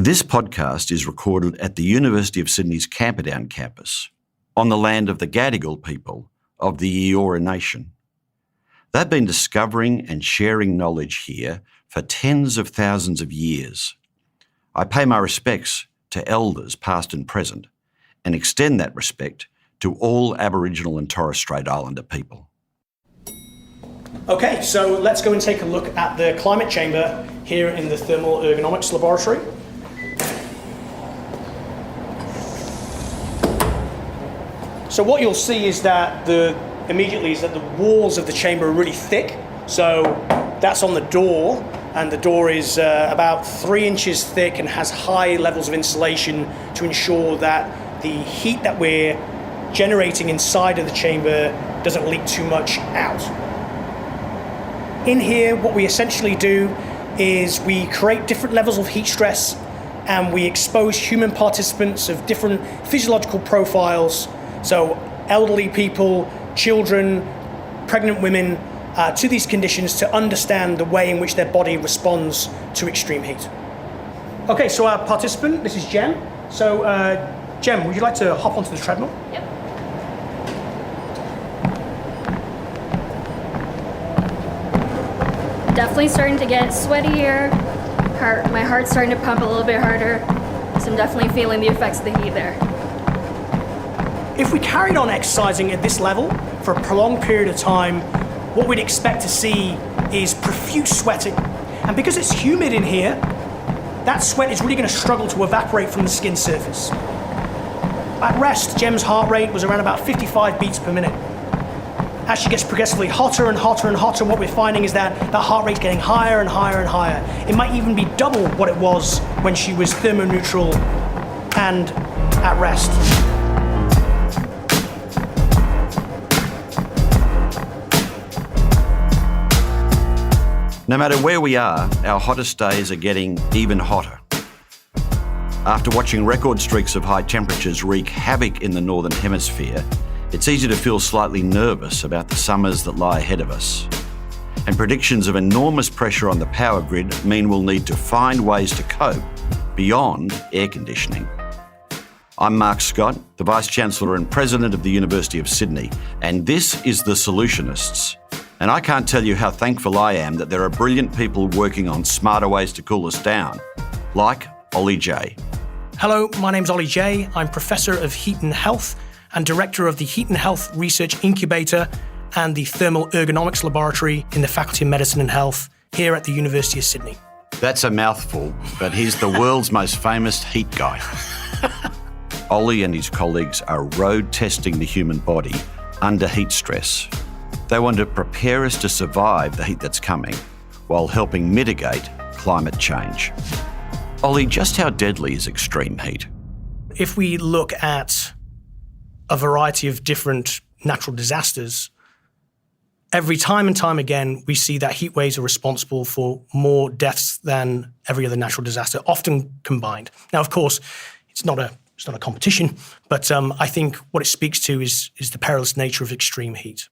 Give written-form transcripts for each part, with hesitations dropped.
This podcast is recorded at the University of Sydney's Camperdown campus, on the land of the Gadigal people of the Eora Nation. They've been discovering and sharing knowledge here for tens of thousands of years. I pay my respects to elders past and present, and extend that respect to all Aboriginal and Torres Strait Islander people. Okay, so let's go and take a look at the climate chamber here in the thermal ergonomics laboratory. So what you'll see is that the walls of the chamber are really thick. So that's on the door, and the door is about 3 inches thick and has high levels of insulation to ensure that the heat that we're generating inside of the chamber doesn't leak too much out. In here, what we essentially do is we create different levels of heat stress, and we expose human participants of different physiological profiles, so elderly people, children, pregnant women, to these conditions to understand the way in which their body responds to extreme heat. Okay, so our participant, this is Jem. So Jem, would you like to hop onto the treadmill? Yep. Definitely starting to get sweatier. My heart's starting to pump a little bit harder. So I'm definitely feeling the effects of the heat there. If we carried on exercising at this level for a prolonged period of time, what we'd expect to see is profuse sweating. And because it's humid in here, that sweat is really going to struggle to evaporate from the skin surface. At rest, Jem's heart rate was around about 55 beats per minute. As she gets progressively hotter and hotter and hotter, what we're finding is that the heart rate's getting higher and higher and higher. It might even be double what it was when she was thermoneutral and at rest. No matter where we are, our hottest days are getting even hotter. After watching record streaks of high temperatures wreak havoc in the Northern Hemisphere, it's easy to feel slightly nervous about the summers that lie ahead of us. And predictions of enormous pressure on the power grid mean we'll need to find ways to cope beyond air conditioning. I'm Mark Scott, the Vice-Chancellor and President of the University of Sydney, and this is The Solutionists. And I can't tell you how thankful I am that there are brilliant people working on smarter ways to cool us down, like Ollie Jay. Hello, my name's Ollie Jay. I'm Professor of Heat and Health and Director of the Heat and Health Research Incubator and the Thermal Ergonomics Laboratory in the Faculty of Medicine and Health here at the University of Sydney. That's a mouthful, but he's the world's most famous heat guy. Ollie and his colleagues are road testing the human body under heat stress. They want to prepare us to survive the heat that's coming while helping mitigate climate change. Ollie, just how deadly is extreme heat? If we look at a variety of different natural disasters, every time and time again, we see that heat waves are responsible for more deaths than every other natural disaster, often combined. Now, of course, it's not a competition, but I think what it speaks to is the perilous nature of extreme heat.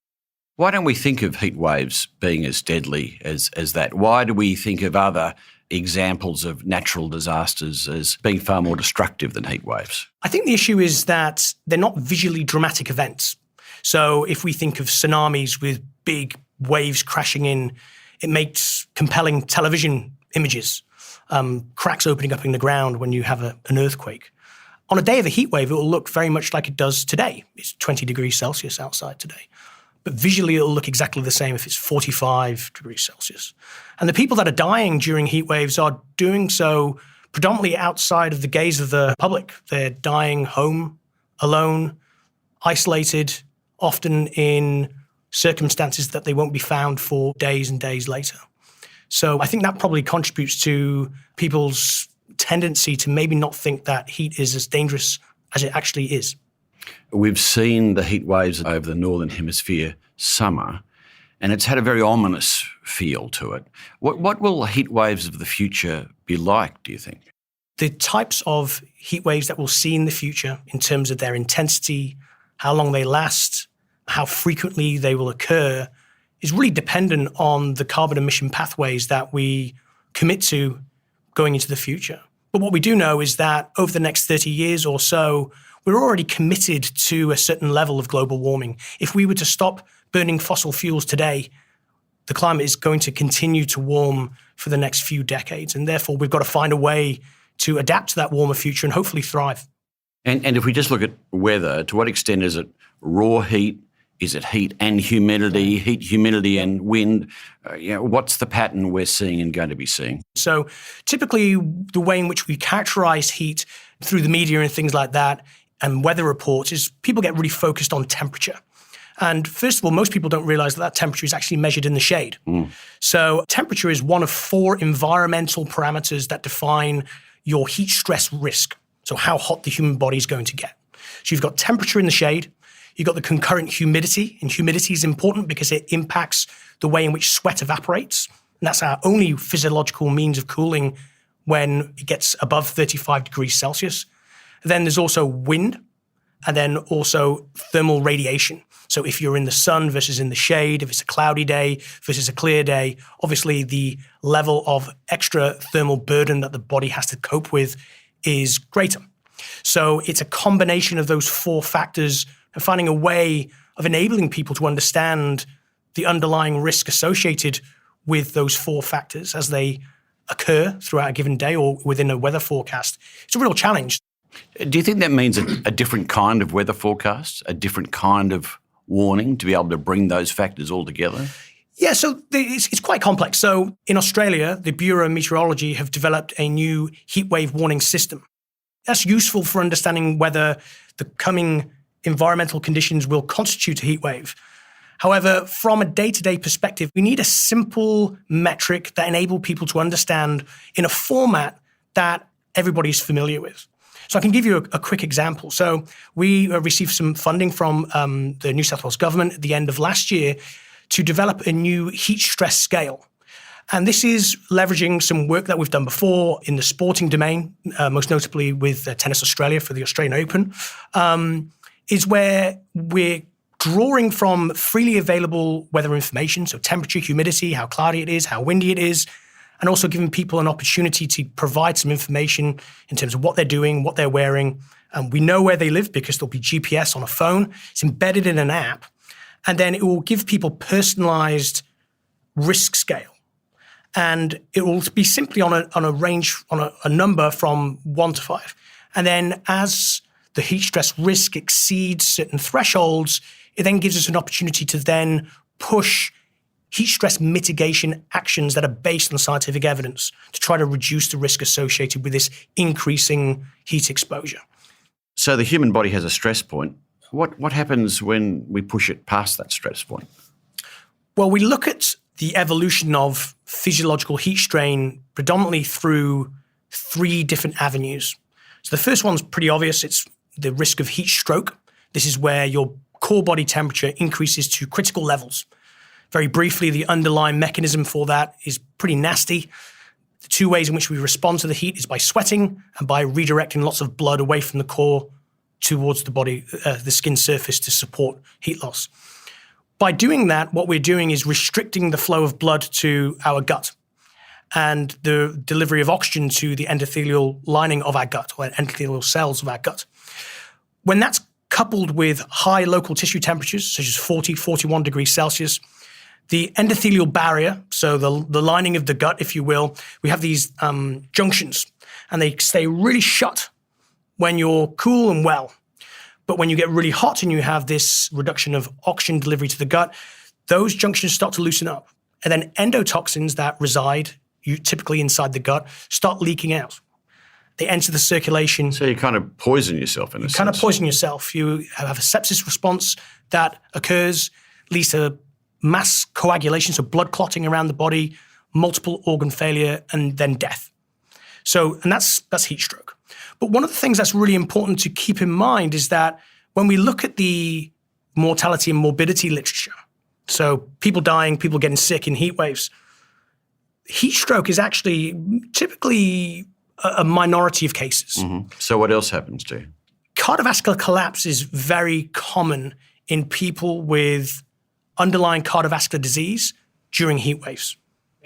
Why don't we think of heat waves being as deadly as that? Why do we think of other examples of natural disasters as being far more destructive than heat waves? I think the issue is that they're not visually dramatic events. So if we think of tsunamis with big waves crashing in, it makes compelling television images, cracks opening up in the ground when you have an earthquake. On a day of a heat wave, it will look very much like it does today. It's 20 degrees Celsius outside today. But visually, it'll look exactly the same if it's 45 degrees Celsius. And the people that are dying during heat waves are doing so predominantly outside of the gaze of the public. They're dying home, alone, isolated, often in circumstances that they won't be found for days and days later. So I think that probably contributes to people's tendency to maybe not think that heat is as dangerous as it actually is. We've seen the heat waves over the Northern Hemisphere summer, and it's had a very ominous feel to it. What will heat waves of the future be like, do you think? The types of heat waves that we'll see in the future in terms of their intensity, how long they last, how frequently they will occur, is really dependent on the carbon emission pathways that we commit to going into the future. But what we do know is that over the next 30 years or so, we're already committed to a certain level of global warming. If we were to stop burning fossil fuels today, the climate is going to continue to warm for the next few decades. And therefore, we've got to find a way to adapt to that warmer future and hopefully thrive. And if we just look at weather, to what extent is it raw heat? Is it heat and humidity, heat, humidity and wind? What's the pattern we're seeing and going to be seeing? So typically the way in which we characterize heat through the media and things like that and weather reports is people get really focused on temperature. And first of all, most people don't realize that temperature is actually measured in the shade. So temperature is one of 4 environmental parameters that define your heat stress risk. So how hot the human body is going to get. So you've got temperature in the shade, you've got the concurrent humidity, and humidity is important because it impacts the way in which sweat evaporates. And that's our only physiological means of cooling when it gets above 35 degrees Celsius. Then there's also wind, and then also thermal radiation. So if you're in the sun versus in the shade, if it's a cloudy day versus a clear day, obviously the level of extra thermal burden that the body has to cope with is greater. So it's a combination of those 4 factors and finding a way of enabling people to understand the underlying risk associated with those 4 factors as they occur throughout a given day or within a weather forecast. It's a real challenge. Do you think that means a different kind of weather forecast, a different kind of warning to be able to bring those factors all together? Yeah, so it's quite complex. So in Australia, the Bureau of Meteorology have developed a new heatwave warning system. That's useful for understanding whether the coming environmental conditions will constitute a heatwave. However, from a day-to-day perspective, we need a simple metric that enables people to understand in a format that everybody's familiar with. So I can give you a quick example. So we received some funding from the New South Wales government at the end of last year to develop a new heat stress scale. And this is leveraging some work that we've done before in the sporting domain, most notably with Tennis Australia for the Australian Open, is where we're drawing from freely available weather information, so temperature, humidity, how cloudy it is, how windy it is, and also giving people an opportunity to provide some information in terms of what they're doing, what they're wearing. And we know where they live because there'll be GPS on a phone. It's embedded in an app. And then it will give people personalized risk scale. And it will be simply on a range, on a number from 1 to 5. And then as the heat stress risk exceeds certain thresholds, it then gives us an opportunity to then push heat stress mitigation actions that are based on scientific evidence to try to reduce the risk associated with this increasing heat exposure. So the human body has a stress point. What happens when we push it past that stress point? Well, we look at the evolution of physiological heat strain predominantly through 3 different avenues. So the first one's pretty obvious. It's the risk of heat stroke. This is where your core body temperature increases to critical levels. Very briefly, the underlying mechanism for that is pretty nasty. The 2 ways in which we respond to the heat is by sweating and by redirecting lots of blood away from the core towards the body, the skin surface to support heat loss. By doing that, what we're doing is restricting the flow of blood to our gut and the delivery of oxygen to the endothelial lining of our gut or endothelial cells of our gut. When that's coupled with high local tissue temperatures, such as 40, 41 degrees Celsius, the endothelial barrier, so the lining of the gut, if you will, we have these junctions, and they stay really shut when you're cool and well. But when you get really hot and you have this reduction of oxygen delivery to the gut, those junctions start to loosen up. And then endotoxins that reside, typically inside the gut, start leaking out. They enter the circulation. So you kind of poison yourself in a sense. You kind of poison yourself. You have a sepsis response that occurs, leads to mass coagulation, so blood clotting around the body, multiple organ failure, and then death. So, and that's heat stroke. But one of the things that's really important to keep in mind is that when we look at the mortality and morbidity literature, so people dying, people getting sick in heat waves, heat stroke is actually typically a minority of cases. Mm-hmm. So what else happens to you? Cardiovascular collapse is very common in people with underlying cardiovascular disease during heat waves.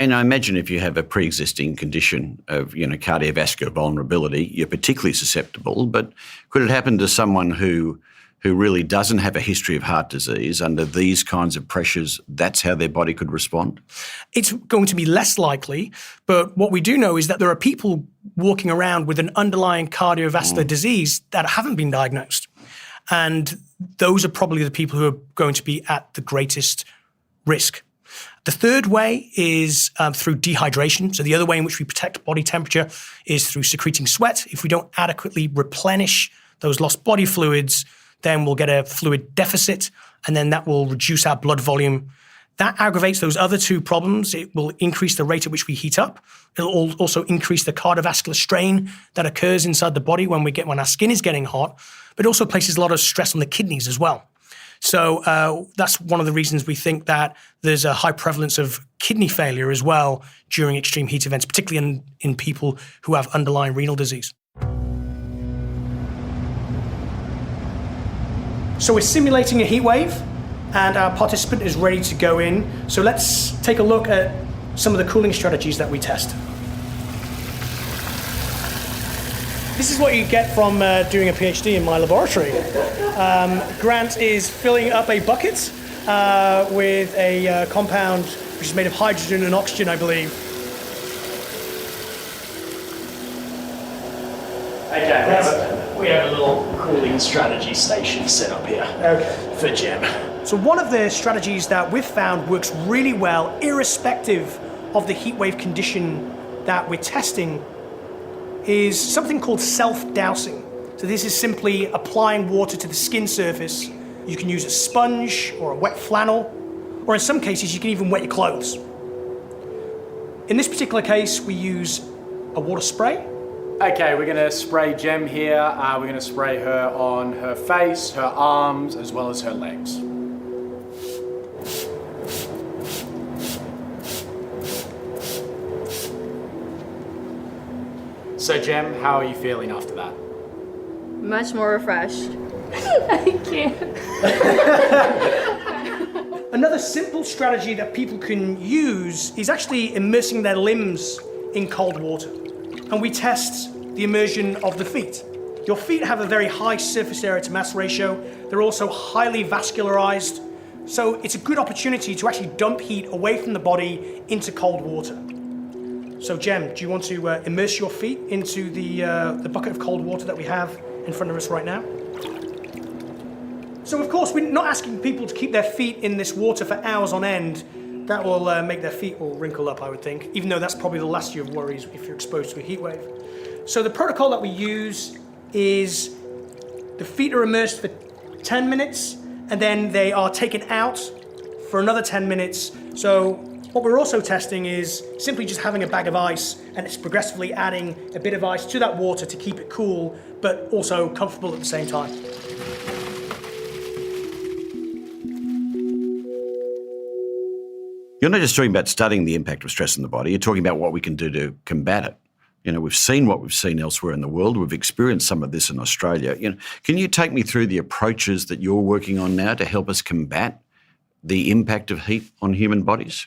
And I imagine if you have a pre-existing condition of, cardiovascular vulnerability, you're particularly susceptible. But could it happen to someone who really doesn't have a history of heart disease under these kinds of pressures? That's how their body could respond? It's going to be less likely. But what we do know is that there are people walking around with an underlying cardiovascular disease that haven't been diagnosed. And those are probably the people who are going to be at the greatest risk. The third way is through dehydration. So the other way in which we protect body temperature is through secreting sweat. If we don't adequately replenish those lost body fluids, then we'll get a fluid deficit, and then that will reduce our blood volume. That aggravates those other two problems. It will increase the rate at which we heat up. It'll also increase the cardiovascular strain that occurs inside the body when our skin is getting hot, but it also places a lot of stress on the kidneys as well. So that's one of the reasons we think that there's a high prevalence of kidney failure as well during extreme heat events, particularly in people who have underlying renal disease. So we're simulating a heat wave, and our participant is ready to go in. So let's take a look at some of the cooling strategies that we test. This is what you get from doing a PhD in my laboratory. Grant is filling up a bucket with a compound which is made of hydrogen and oxygen, I believe. Okay, we have a little cooling strategy station set up here for Jim. So one of the strategies that we've found works really well, irrespective of the heat wave condition that we're testing, is something called self-dousing. So this is simply applying water to the skin surface. You can use a sponge or a wet flannel, or in some cases you can even wet your clothes. In this particular case, we use a water spray. Okay, we're gonna spray Jem here. We're gonna spray her on her face, her arms, as well as her legs. So Jem, how are you feeling after that? Much more refreshed. Thank you. Another simple strategy that people can use is actually immersing their limbs in cold water. And we test the immersion of the feet. Your feet have a very high surface area to mass ratio. They're also highly vascularized. So it's a good opportunity to actually dump heat away from the body into cold water. So Jem, do you want to immerse your feet into the bucket of cold water that we have in front of us right now? So of course, we're not asking people to keep their feet in this water for hours on end. That will make their feet all wrinkle up, I would think, even though that's probably the last of your worries if you're exposed to a heat wave. So the protocol that we use is the feet are immersed for 10 minutes, and then they are taken out for another 10 minutes. So what we're also testing is simply just having a bag of ice, and it's progressively adding a bit of ice to that water to keep it cool, but also comfortable at the same time. You're not just talking about studying the impact of stress on the body, you're talking about what we can do to combat it. We've seen what we've seen elsewhere in the world. We've experienced some of this in Australia. Can you take me through the approaches that you're working on now to help us combat the impact of heat on human bodies?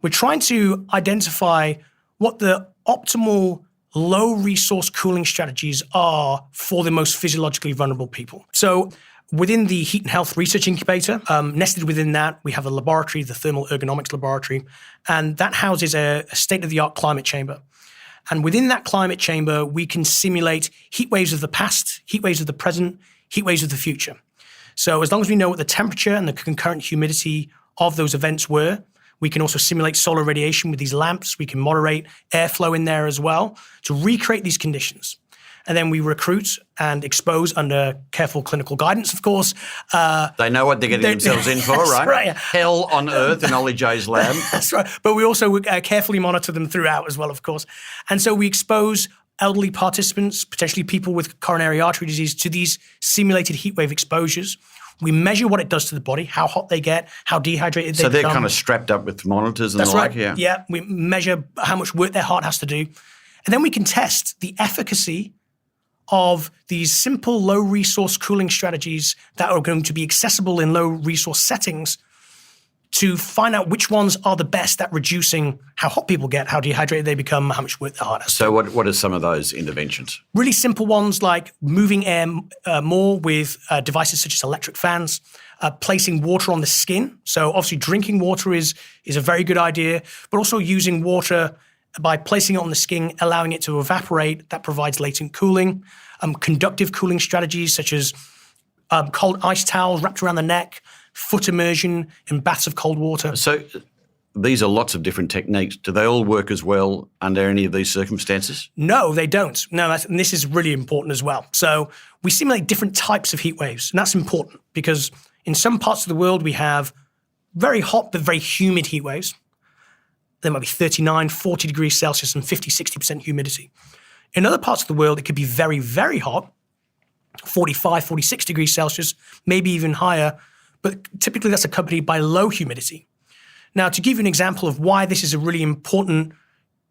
We're trying to identify what the optimal low-resource cooling strategies are for the most physiologically vulnerable people. So within the Heat and Health Research Incubator, nested within that, we have a laboratory, the Thermal Ergonomics Laboratory, and that houses a state-of-the-art climate chamber. And within that climate chamber, we can simulate heat waves of the past, heat waves of the present, heat waves of the future. So as long as we know what the temperature and the concurrent humidity of those events were, we can also simulate solar radiation with these lamps. We can moderate airflow in there as well to recreate these conditions. And then we recruit and expose under careful clinical guidance, of course. They know what they're getting themselves in for, right? Right, yeah. Hell on earth in Ollie Jay's lab. That's right. But we also carefully monitor them throughout as well, of course. And so we expose elderly participants, potentially people with coronary artery disease, to these simulated heatwave exposures. We measure what it does to the body, how hot they get, how dehydrated they become. So they're kind of strapped up with monitors and That's the like, right. yeah. Yeah, we measure how much work their heart has to do. And then we can test the efficacy of these simple low-resource cooling strategies that are going to be accessible in low-resource settings to find out which ones are the best at reducing how hot people get, how dehydrated they become, how much work their heart has. So what are some of those interventions? Really simple ones like moving air more with devices such as electric fans, placing water on the skin. So obviously drinking water is a very good idea, but also using water by placing it on the skin, allowing it to evaporate. That provides latent cooling. Conductive cooling strategies such as cold ice towels wrapped around the neck, foot immersion in baths of cold water. So these are lots of different techniques. Do they all work as well under any of these circumstances? No, they don't. No, and this is really important as well. So we simulate different types of heat waves, and that's important because in some parts of the world we have very hot but very humid heat waves. There might be 39, 40 degrees Celsius and 50, 60% humidity. In other parts of the world, it could be very, very hot, 45, 46 degrees Celsius, maybe even higher, but typically that's accompanied by low humidity. Now, to give you an example of why this is a really important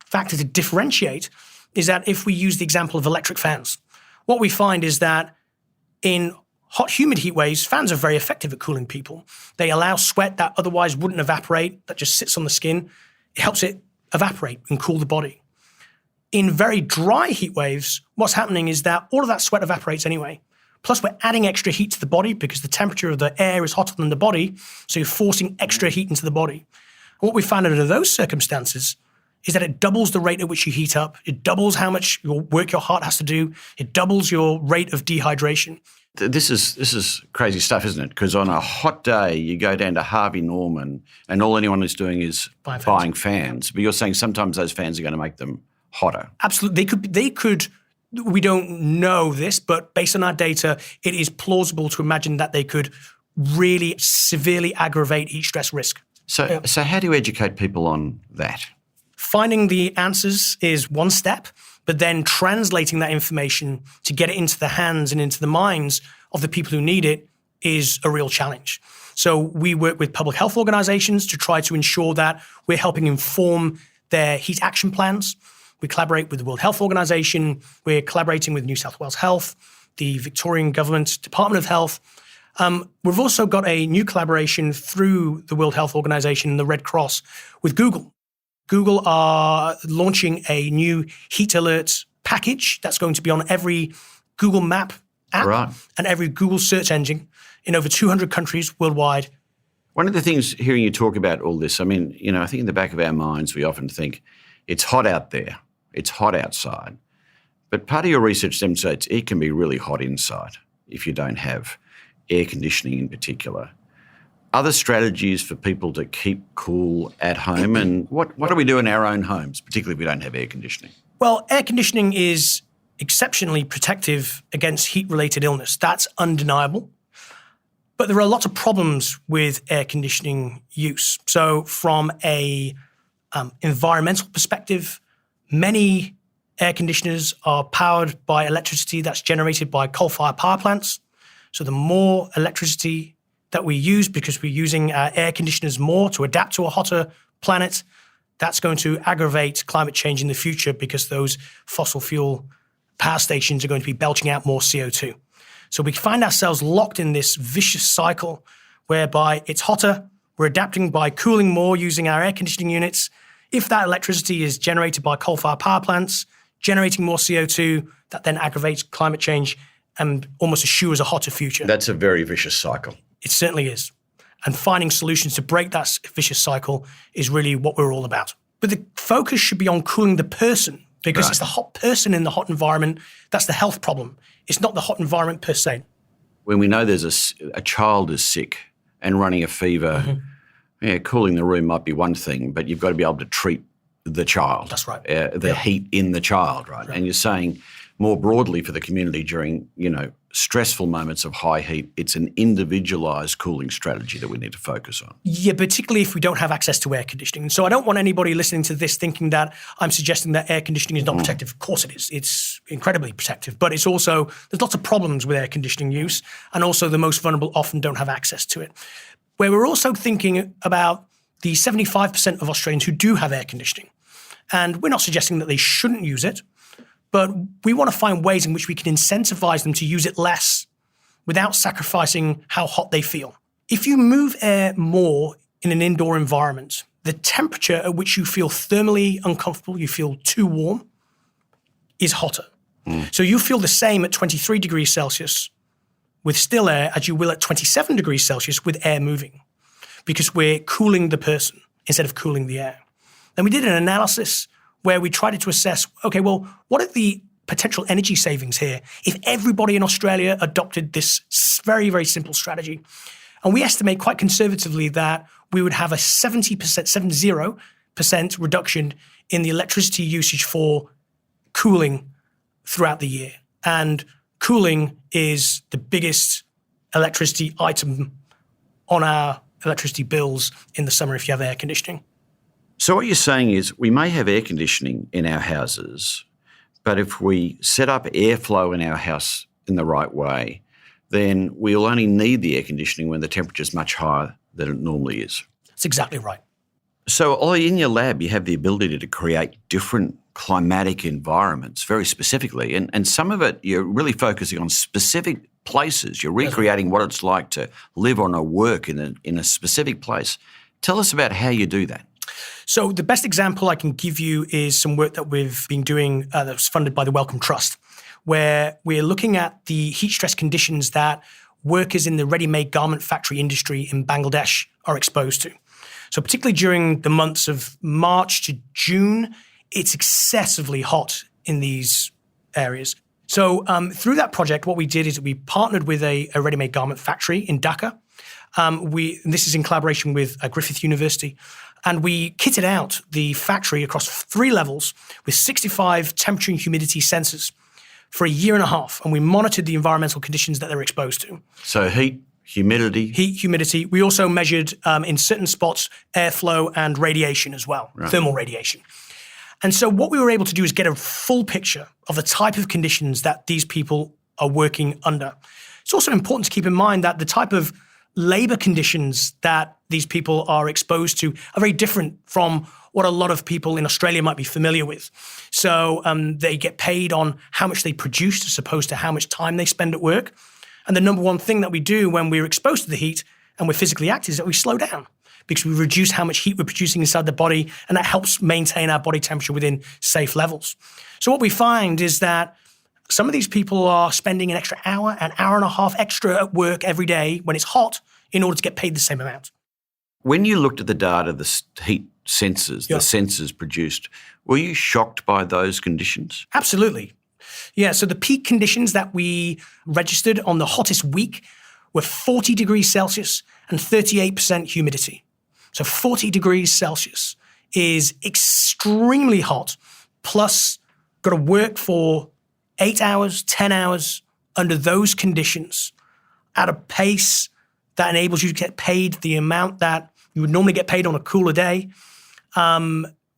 factor to differentiate is that if we use the example of electric fans, what we find is that in hot, humid heat waves, fans are very effective at cooling people. They allow sweat that otherwise wouldn't evaporate, that just sits on the skin. It helps it evaporate and cool the body. In very dry heat waves, what's happening is that all of that sweat evaporates anyway. Plus, we're adding extra heat to the body because the temperature of the air is hotter than the body, so you're forcing extra heat into the body. And what we found under those circumstances is that it doubles the rate at which you heat up. It doubles how much work your heart has to do. It doubles your rate of dehydration. This is crazy stuff, isn't it? Because on a hot day, you go down to Harvey Norman and all anyone is doing is buying fans. But you're saying sometimes those fans are going to make them hotter. Absolutely. They could. We don't know this, but based on our data, it is plausible to imagine that they could really severely aggravate heat stress risk. So how do you educate people on that? Finding the answers is one step, but then translating that information to get it into the hands and into the minds of the people who need it is a real challenge. So we work with public health organizations to try to ensure that we're helping inform their heat action plans. We collaborate with the World Health Organization. We're collaborating with New South Wales Health, the Victorian Government, Department of Health. We've also got a new collaboration through the World Health Organization and the Red Cross with Google. Google are launching a new heat alert package that's going to be on every Google Map app and every Google search engine in over 200 countries worldwide. One of the things hearing you talk about all this, I mean, I think in the back of our minds we often think it's hot out there. It's hot outside. But part of your research demonstrates it can be really hot inside if you don't have air conditioning in particular. Other strategies for people to keep cool at home, and what do we do in our own homes, particularly if we don't have air conditioning? Well, air conditioning is exceptionally protective against heat-related illness. That's undeniable. But there are lots of problems with air conditioning use. So from a environmental perspective, many air conditioners are powered by electricity that's generated by coal-fired power plants. So the more electricity that we use because we're using our air conditioners more to adapt to a hotter planet, that's going to aggravate climate change in the future because those fossil fuel power stations are going to be belching out more CO2. So we find ourselves locked in this vicious cycle whereby it's hotter, we're adapting by cooling more using our air conditioning units. If that electricity is generated by coal-fired power plants, generating more CO2, that then aggravates climate change and almost assures a hotter future. That's a very vicious cycle. It certainly is. And finding solutions to break that vicious cycle is really what we're all about. But the focus should be on cooling the person because it's the hot person in the hot environment that's the health problem. It's not the hot environment per se. When we know there's a child is sick and running a fever, cooling the room might be one thing, but you've got to be able to treat the child. That's right. The heat in the child, right? And you're saying more broadly for the community during, stressful moments of high heat, it's an individualised cooling strategy that we need to focus on. Yeah, particularly if we don't have access to air conditioning. So I don't want anybody listening to this thinking that I'm suggesting that air conditioning is not protective. Of course it is. It's incredibly protective. But it's also, there's lots of problems with air conditioning use, and also the most vulnerable often don't have access to it. Where we're also thinking about the 75% of Australians who do have air conditioning. And we're not suggesting that they shouldn't use it, but we want to find ways in which we can incentivize them to use it less without sacrificing how hot they feel. If you move air more in an indoor environment, the temperature at which you feel thermally uncomfortable, you feel too warm, is hotter. So you feel the same at 23 degrees Celsius with still air as you will at 27 degrees Celsius with air moving, because we're cooling the person instead of cooling the air. Then we did an analysis where we tried to assess, okay, well, what are the potential energy savings here if everybody in Australia adopted this very, very simple strategy? And we estimate quite conservatively that we would have a 70% reduction in the electricity usage for cooling throughout the year. And cooling is the biggest electricity item on our electricity bills in the summer if you have air conditioning. So what you're saying is we may have air conditioning in our houses, but if we set up airflow in our house in the right way, then we'll only need the air conditioning when the temperature is much higher than it normally is. That's exactly right. So, Ollie, in your lab, you have the ability to create different climatic environments very specifically, and some of it you're really focusing on specific places. You're recreating what it's like to live on or work in a specific place. Tell us about how you do that. So the best example I can give you is some work that we've been doing that's funded by the Wellcome Trust, where we're looking at the heat stress conditions that workers in the ready-made garment factory industry in Bangladesh are exposed to. So particularly during the months of March to June, it's excessively hot in these areas. So through that project, what we did is we partnered with a ready-made garment factory in Dhaka. This is in collaboration with Griffith University. And we kitted out the factory across 3 levels with 65 temperature and humidity sensors for a year and a half. And we monitored the environmental conditions that they're exposed to. So heat, humidity. Heat, humidity. We also measured in certain spots airflow and radiation as well, thermal radiation. And so what we were able to do is get a full picture of the type of conditions that these people are working under. It's also important to keep in mind that the type of labor conditions that these people are exposed to are very different from what a lot of people in Australia might be familiar with. So they get paid on how much they produce as opposed to how much time they spend at work. And the number one thing that we do when we're exposed to the heat and we're physically active is that we slow down, because we reduce how much heat we're producing inside the body, and that helps maintain our body temperature within safe levels. So what we find is that some of these people are spending an extra hour, an hour and a half extra at work every day when it's hot in order to get paid the same amount. When you looked at the data, the heat sensors, the sensors produced, were you shocked by those conditions? Absolutely. Yeah, so the peak conditions that we registered on the hottest week were 40 degrees Celsius and 38% humidity. So 40 degrees Celsius is extremely hot, plus got to work for 8 hours, 10 hours under those conditions at a pace that enables you to get paid the amount that you would normally get paid on a cooler day.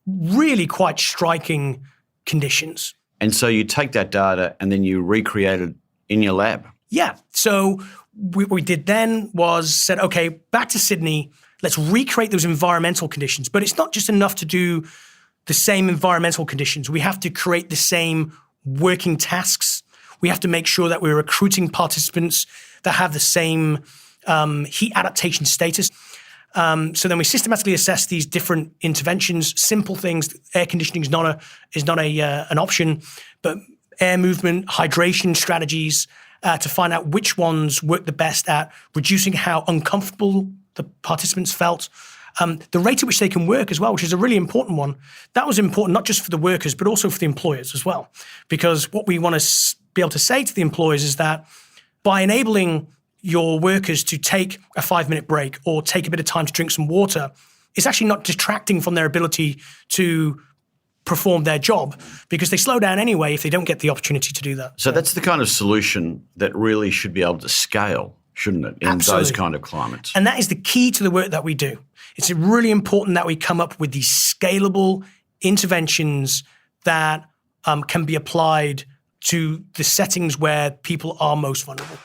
Really quite striking conditions. And so you take that data and then you recreate it in your lab? Yeah. So what we did then was said, okay, back to Sydney, let's recreate those environmental conditions. But it's not just enough to do the same environmental conditions. We have to create the same working tasks. We have to make sure that we're recruiting participants that have the same heat adaptation status. So then we systematically assess these different interventions, simple things. Air conditioning is not an option, but air movement, hydration strategies to find out which ones work the best at reducing how uncomfortable the participants felt. The rate at which they can work as well, which is a really important one. That was important not just for the workers, but also for the employers as well. Because what we want to be able to say to the employers is that by enabling your workers to take a 5-minute break or take a bit of time to drink some water, it's actually not detracting from their ability to perform their job, because they slow down anyway if they don't get the opportunity to do that. So that's the kind of solution that really should be able to scale, shouldn't it, in Absolutely. those kind of climates? And that is the key to the work that we do. It's really important that we come up with these scalable interventions that can be applied to the settings where people are most vulnerable.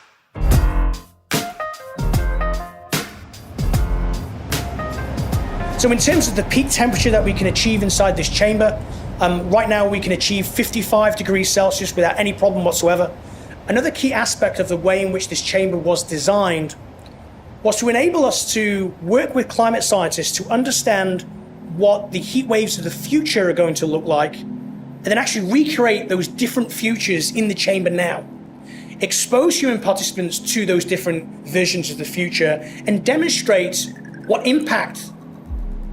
So in terms of the peak temperature that we can achieve inside this chamber, right now we can achieve 55 degrees Celsius without any problem whatsoever. Another key aspect of the way in which this chamber was designed was to enable us to work with climate scientists to understand what the heat waves of the future are going to look like, and then actually recreate those different futures in the chamber now. Expose human participants to those different versions of the future and demonstrate what impact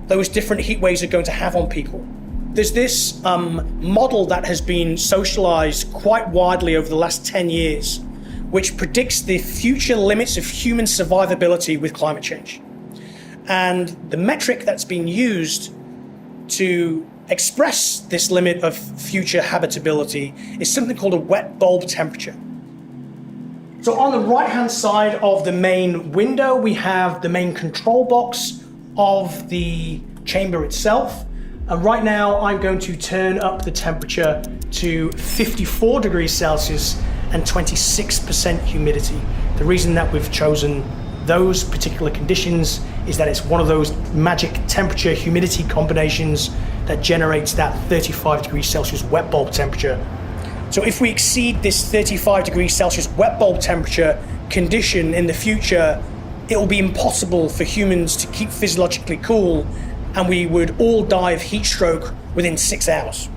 those different heat waves are going to have on people. There's this model that has been socialized quite widely over the last 10 years, which predicts the future limits of human survivability with climate change. And the metric that's been used to express this limit of future habitability is something called a wet bulb temperature. So on the right-hand side of the main window, we have the main control box of the chamber itself. And right now, I'm going to turn up the temperature to 54 degrees Celsius and 26% humidity. The reason that we've chosen those particular conditions is that it's one of those magic temperature humidity combinations that generates that 35 degrees Celsius wet bulb temperature. So if we exceed this 35 degrees Celsius wet bulb temperature condition in the future, it will be impossible for humans to keep physiologically cool, and we would all die of heat stroke within 6 hours.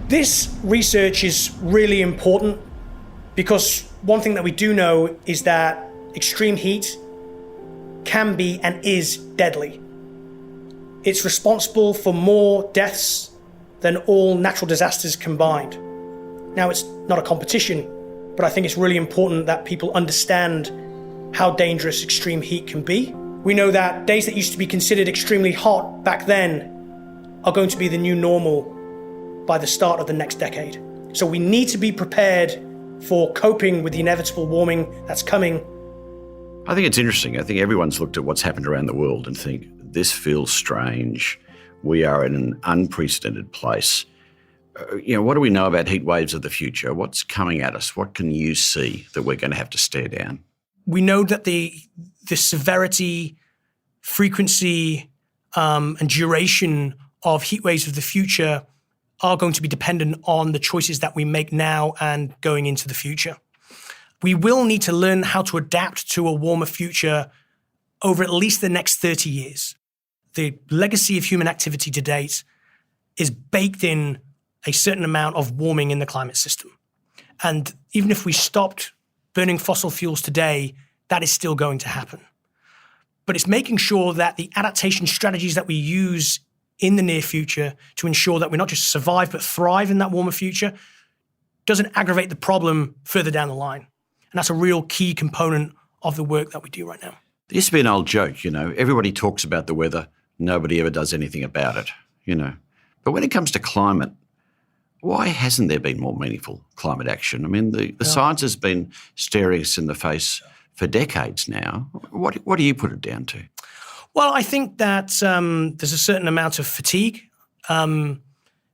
This research is really important because one thing that we do know is that extreme heat can be and is deadly. It's responsible for more deaths than all natural disasters combined. Now, it's not a competition, but I think it's really important that people understand how dangerous extreme heat can be. We know that days that used to be considered extremely hot back then are going to be the new normal by the start of the next decade. So we need to be prepared for coping with the inevitable warming that's coming. I think it's interesting. I think everyone's looked at what's happened around the world and think, this feels strange. We are in an unprecedented place. What do we know about heat waves of the future? What's coming at us? What can you see that we're going to have to stare down? We know that the severity, frequency, and duration of heat waves of the future are going to be dependent on the choices that we make now and going into the future. We will need to learn how to adapt to a warmer future over at least the next 30 years. The legacy of human activity to date is baked in a certain amount of warming in the climate system. And even if we stopped burning fossil fuels today, that is still going to happen. But it's making sure that the adaptation strategies that we use in the near future to ensure that we not just survive but thrive in that warmer future doesn't aggravate the problem further down the line. And that's a real key component of the work that we do right now. There used to be an old joke, everybody talks about the weather, nobody ever does anything about it, But when it comes to climate, why hasn't there been more meaningful climate action? I mean, the science has been staring us in the face for decades now. What do you put it down to? Well, I think that there's a certain amount of fatigue in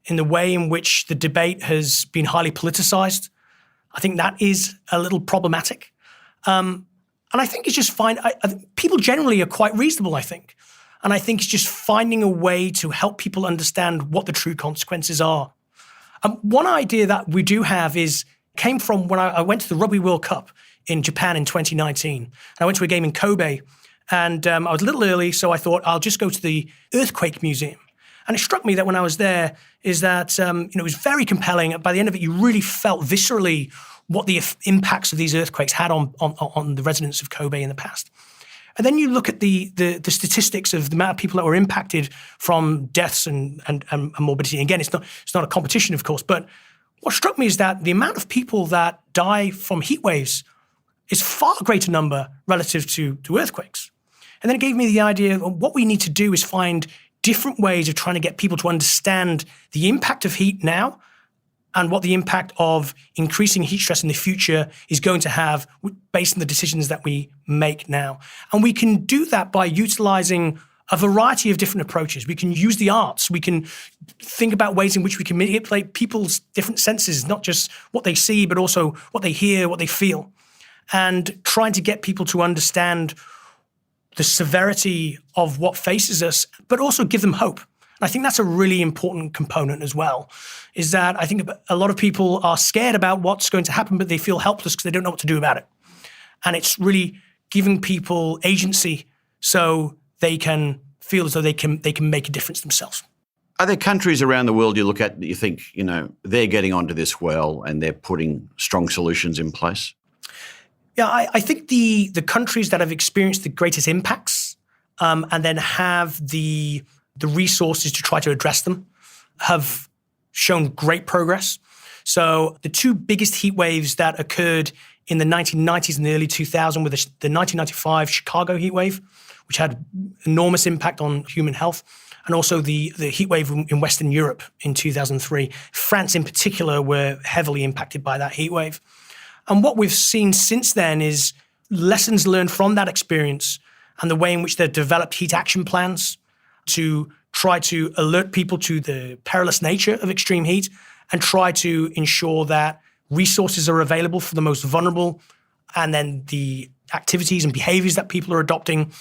the way in which the debate has been highly politicized. I think that is a little problematic. And I think it's just fine. People generally are quite reasonable, I think. And I think it's just finding a way to help people understand what the true consequences are. One idea that we do have came from when I went to the Rugby World Cup in Japan in 2019. I went to a game in Kobe, and I was a little early, so I thought I'll just go to the Earthquake Museum. And it struck me that when I was there is that it was very compelling. By the end of it, you really felt viscerally what the impacts of these earthquakes had on the residents of Kobe in the past. And then you look at the statistics of the amount of people that were impacted from deaths and morbidity. And again, it's not a competition, of course, but what struck me is that the amount of people that die from heat waves is far greater number relative to earthquakes. And then it gave me the idea of what we need to do is find different ways of trying to get people to understand the impact of heat now and what the impact of increasing heat stress in the future is going to have based on the decisions that we make now. And we can do that by utilizing a variety of different approaches. We can use the arts. We can think about ways in which we can manipulate people's different senses, not just what they see, but also what they hear, what they feel, and trying to get people to understand the severity of what faces us, but also give them hope. I think that's a really important component as well, is that I think a lot of people are scared about what's going to happen, but they feel helpless because they don't know what to do about it. And it's really giving people agency so they can feel as though they can make a difference themselves. Are there countries around the world you look at that you think, they're getting onto this well and they're putting strong solutions in place? Yeah, I think the countries that have experienced the greatest impacts and then have the resources to try to address them have shown great progress. So the two biggest heat waves that occurred in the 1990s and the early 2000s were the 1995 Chicago heat wave, which had enormous impact on human health, and also the heat wave in Western Europe in 2003. France in particular were heavily impacted by that heat wave. And what we've seen since then is lessons learned from that experience and the way in which they've developed heat action plans to try to alert people to the perilous nature of extreme heat and try to ensure that resources are available for the most vulnerable, and then the activities and behaviors that people are adopting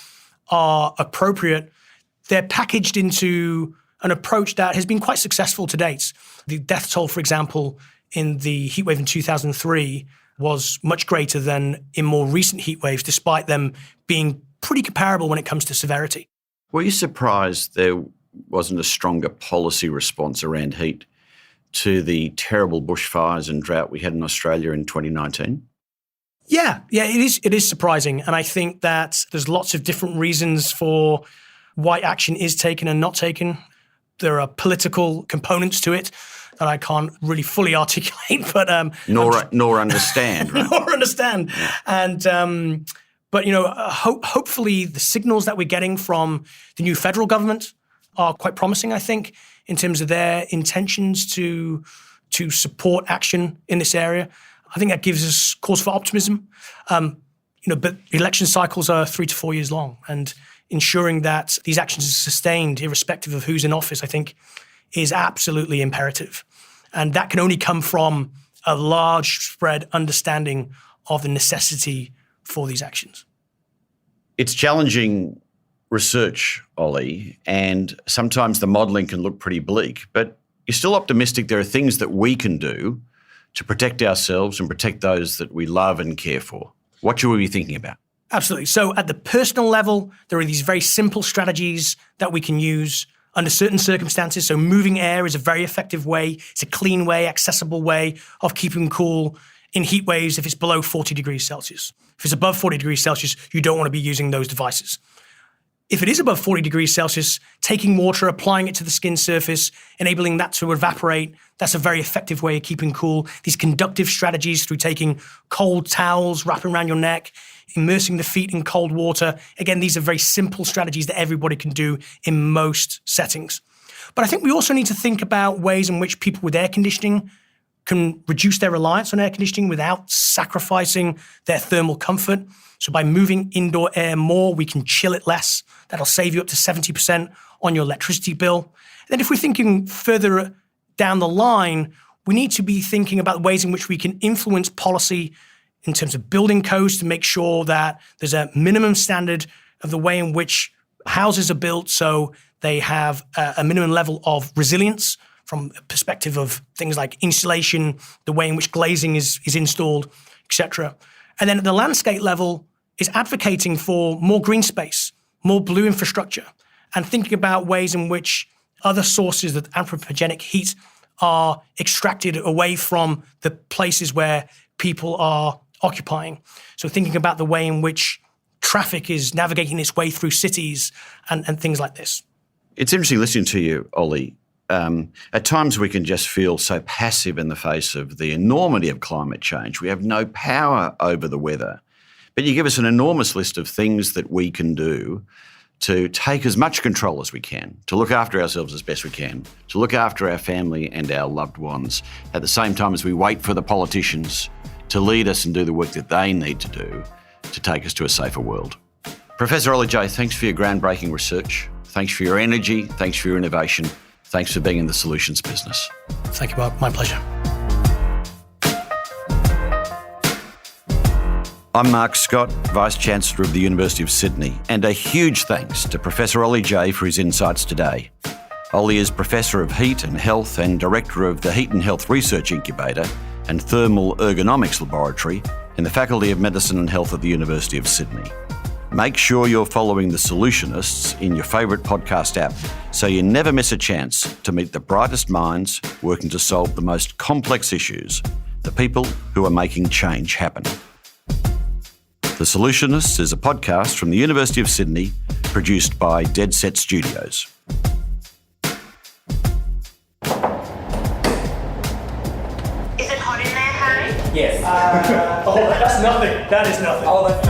are appropriate. They're packaged into an approach that has been quite successful to date. The death toll, for example, in the heatwave in 2003 was much greater than in more recent heat waves, despite them being pretty comparable when it comes to severity. Were you surprised there wasn't a stronger policy response around heat to the terrible bushfires and drought we had in Australia in 2019? Yeah, it is surprising. And I think that there's lots of different reasons for why action is taken and not taken. There are political components to it that I can't really fully articulate, but nor understand, right? Nor understand. Yeah. And but hopefully the signals that we're getting from the new federal government are quite promising, I think, in terms of their intentions to support action in this area. I think that gives us cause for optimism. But election cycles are 3 to 4 years long, and ensuring that these actions are sustained, irrespective of who's in office, I think, is absolutely imperative. And that can only come from a large spread understanding of the necessity for these actions. It's challenging research, Ollie, and sometimes the modelling can look pretty bleak, but you're still optimistic there are things that we can do to protect ourselves and protect those that we love and care for. What should we be thinking about? Absolutely. So at the personal level, there are these very simple strategies that we can use under certain circumstances. So moving air is a very effective way. It's a clean way, accessible way of keeping cool in heat waves if it's below 40 degrees Celsius. If it's above 40 degrees Celsius, you don't want to be using those devices. If it is above 40 degrees Celsius, taking water, applying it to the skin surface, enabling that to evaporate, that's a very effective way of keeping cool. These conductive strategies through taking cold towels, wrapping around your neck, immersing the feet in cold water. Again, these are very simple strategies that everybody can do in most settings. But I think we also need to think about ways in which people with air conditioning can reduce their reliance on air conditioning without sacrificing their thermal comfort. So by moving indoor air more, we can chill it less. That'll save you up to 70% on your electricity bill. And then if we're thinking further down the line, we need to be thinking about ways in which we can influence policy in terms of building codes to make sure that there's a minimum standard of the way in which houses are built so they have a minimum level of resilience from a perspective of things like insulation, the way in which glazing is installed, etc. And then at the landscape level is advocating for more green space, more blue infrastructure, and thinking about ways in which other sources of anthropogenic heat are extracted away from the places where people are occupying. So thinking about the way in which traffic is navigating its way through cities and things like this. It's interesting listening to you, Ollie. At times we can just feel so passive in the face of the enormity of climate change. We have no power over the weather. But you give us an enormous list of things that we can do to take as much control as we can, to look after ourselves as best we can, to look after our family and our loved ones, at the same time as we wait for the politicians to lead us and do the work that they need to do to take us to a safer world. Professor Ollie Jay, thanks for your groundbreaking research. Thanks for your energy. Thanks for your innovation. Thanks for being in the solutions business. Thank you, Bob. My pleasure. I'm Mark Scott, Vice-Chancellor of the University of Sydney, and a huge thanks to Professor Ollie Jay for his insights today. Ollie is Professor of Heat and Health and Director of the Heat and Health Research Incubator and Thermal Ergonomics Laboratory in the Faculty of Medicine and Health at the University of Sydney. Make sure you're following The Solutionists in your favourite podcast app so you never miss a chance to meet the brightest minds working to solve the most complex issues, the people who are making change happen. The Solutionists is a podcast from the University of Sydney, produced by Dead Set Studios. Is it hot in there, Harry? Yes. Oh, that's nothing. That is nothing. Oh, that's